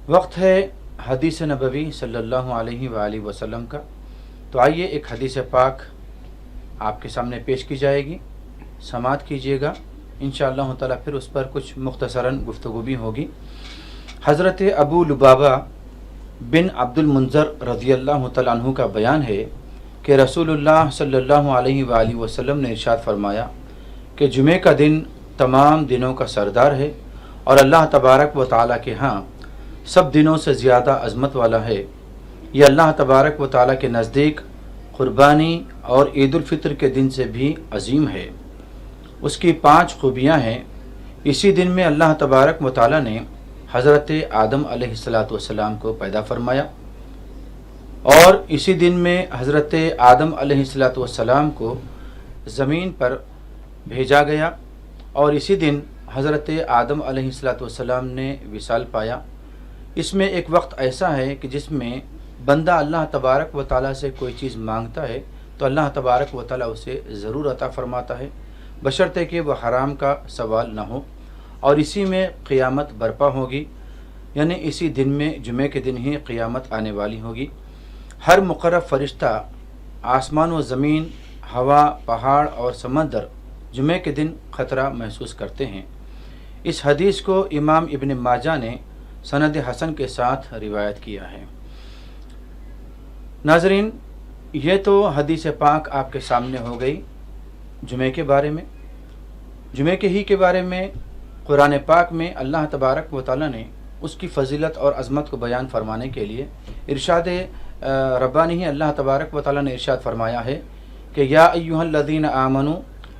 وقت ہے حدیث نبوی صلی اللہ علیہ وآلہ وسلم کا۔ تو آئیے ایک حدیث پاک آپ کے سامنے پیش کی جائے گی، سماعت کیجیے گا، انشاءاللہ تعالی پھر اس پر کچھ مختصراً گفتگو بھی ہوگی۔ حضرت ابو لبابہ بن عبد المنذر رضی اللہ تعالیٰ عنہ کا بیان ہے کہ رسول اللہ صلی اللہ علیہ وآلہ وسلم نے ارشاد فرمایا کہ جمعہ کا دن تمام دنوں کا سردار ہے اور اللہ تبارک و تعالیٰ کے ہاں سب دنوں سے زیادہ عظمت والا ہے۔ یہ اللہ تبارک و تعالیٰ کے نزدیک قربانی اور عید الفطر کے دن سے بھی عظیم ہے۔ اس کی 5 خوبیاں ہیں۔ اسی دن میں اللہ تبارک و تعالیٰ نے حضرت آدم علیہ السلام کو پیدا فرمایا، اور اسی دن میں حضرت آدم علیہ السلام کو زمین پر بھیجا گیا، اور اسی دن حضرت آدم علیہ السلام نے وصال پایا۔ اس میں ایک وقت ایسا ہے کہ جس میں بندہ اللہ تبارک و تعالیٰ سے کوئی چیز مانگتا ہے تو اللہ تبارک و تعالیٰ اسے ضرور عطا فرماتا ہے، بشرطے کہ وہ حرام کا سوال نہ ہو، اور اسی میں قیامت برپا ہوگی، یعنی اسی دن میں جمعے کے دن ہی قیامت آنے والی ہوگی۔ ہر مقرب فرشتہ، آسمان و زمین، ہوا، پہاڑ اور سمندر جمعے کے دن خطرہ محسوس کرتے ہیں۔ اس حدیث کو امام ابن ماجہ نے سند حسن کے ساتھ روایت کیا ہے۔ ناظرین، یہ تو حدیث پاک آپ کے سامنے ہو گئی جمعے کے بارے میں۔ جمعے کے ہی کے بارے میں قرآن پاک میں اللہ تبارک و تعالیٰ نے اس کی فضیلت اور عظمت کو بیان فرمانے کے لیے ارشاد ربانی اللہ تبارک و تعالیٰ نے ارشاد فرمایا ہے کہ یا ایھا الذین آمنوا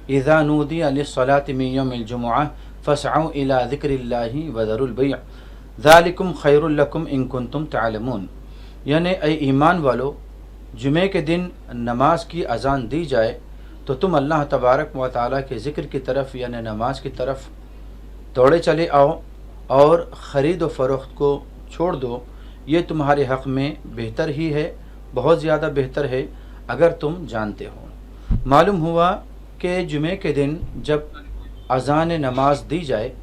اذا نودی للصلاۃ من یوم الجمعہ فاسعوا الی ذکر اللہ وذروا البیع ذالکم خیر لکم ان کنتم تعلمون، یعنی اے ایمان والو، جمعے کے دن نماز کی اذان دی جائے تو تم اللہ تبارک و تعالیٰ کے ذکر کی طرف یعنی نماز کی طرف دوڑے چلے آؤ اور خرید و فروخت کو چھوڑ دو، یہ تمہارے حق میں بہتر ہی ہے، بہت زیادہ بہتر ہے اگر تم جانتے ہو۔ معلوم ہوا کہ جمعے کے دن جب اذان نماز دی جائے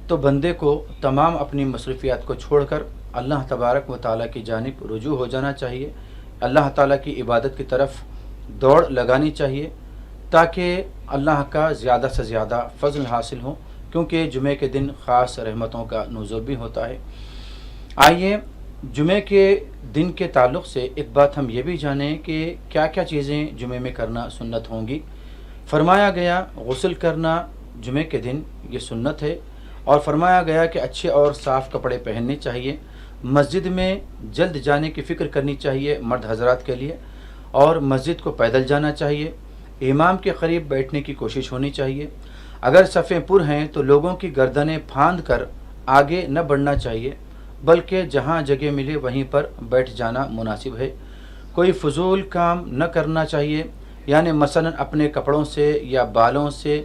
تو بندے کو تمام اپنی مصروفیات کو چھوڑ کر اللہ تبارک و تعالیٰ کی جانب رجوع ہو جانا چاہیے، اللہ تعالیٰ کی عبادت کی طرف دوڑ لگانی چاہیے تاکہ اللہ کا زیادہ سے زیادہ فضل حاصل ہو، کیونکہ جمعے کے دن خاص رحمتوں کا نزول بھی ہوتا ہے۔ آئیے جمعے کے دن کے تعلق سے ایک بات ہم یہ بھی جانیں کہ کیا کیا چیزیں جمعے میں کرنا سنت ہوں گی۔ فرمایا گیا غسل کرنا جمعے کے دن یہ سنت ہے، اور فرمایا گیا کہ اچھے اور صاف کپڑے پہننے چاہیے، مسجد میں جلد جانے کی فکر کرنی چاہیے مرد حضرات کے لیے، اور مسجد کو پیدل جانا چاہیے، امام کے قریب بیٹھنے کی کوشش ہونی چاہیے، اگر صفیں پر ہیں تو لوگوں کی گردنیں پھاند کر آگے نہ بڑھنا چاہیے، بلکہ جہاں جگہ ملے وہیں پر بیٹھ جانا مناسب ہے۔ کوئی فضول کام نہ کرنا چاہیے، یعنی مثلا اپنے کپڑوں سے یا بالوں سے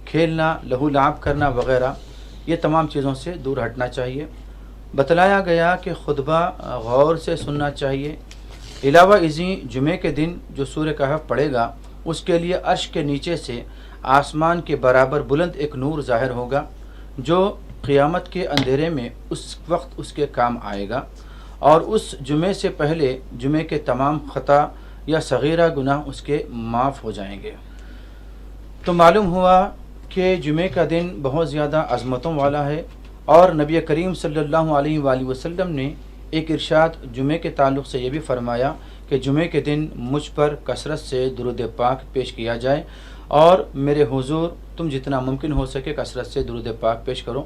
کھیلنا، لہو لعب کرنا وغیرہ، یہ تمام چیزوں سے دور ہٹنا چاہیے۔ بتلایا گیا کہ خطبہ غور سے سننا چاہیے۔ علاوہ ازیں جمعے کے دن جو سورہ کہف پڑھے گا اس کے لیے عرش کے نیچے سے آسمان کے برابر بلند ایک نور ظاہر ہوگا جو قیامت کے اندھیرے میں اس وقت اس کے کام آئے گا، اور اس جمعے سے پہلے جمعے کے تمام خطا یا صغیرہ گناہ اس کے معاف ہو جائیں گے۔ تو معلوم ہوا کہ جمعے کا دن بہت زیادہ عظمتوں والا ہے، اور نبی کریم صلی اللہ علیہ وآلہ وسلم نے ایک ارشاد جمعے کے تعلق سے یہ بھی فرمایا کہ جمعے کے دن مجھ پر کثرت سے درود پاک پیش کیا جائے، اور میرے حضور تم جتنا ممکن ہو سکے کثرت سے درود پاک پیش کرو۔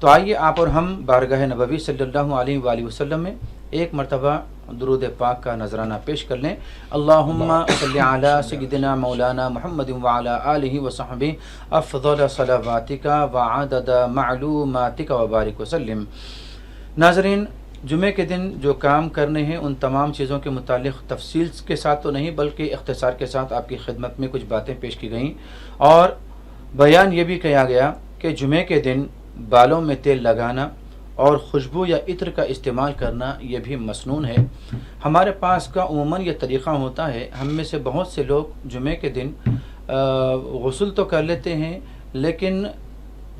تو آئیے آپ اور ہم بارگاہ نبوی صلی اللہ علیہ وآلہ وسلم میں ایک مرتبہ درود پاک کا نذرانہ پیش کر لیں۔ اللہم صلی علی سیدنا مولانا محمد وعلی آلہ وصحبہ افضل صلواتک وعدد معلوماتک وبارک وسلم۔ ناظرین، جمعے کے دن جو کام کرنے ہیں ان تمام چیزوں کے متعلق تفصیل کے ساتھ تو نہیں بلکہ اختصار کے ساتھ آپ کی خدمت میں کچھ باتیں پیش کی گئیں، اور بیان یہ بھی کیا گیا کہ جمعے کے دن بالوں میں تیل لگانا اور خوشبو یا عطر کا استعمال کرنا یہ بھی مسنون ہے۔ ہمارے پاس کا عموماً یہ طریقہ ہوتا ہے، ہم میں سے بہت سے لوگ جمعے کے دن غسل تو کر لیتے ہیں لیکن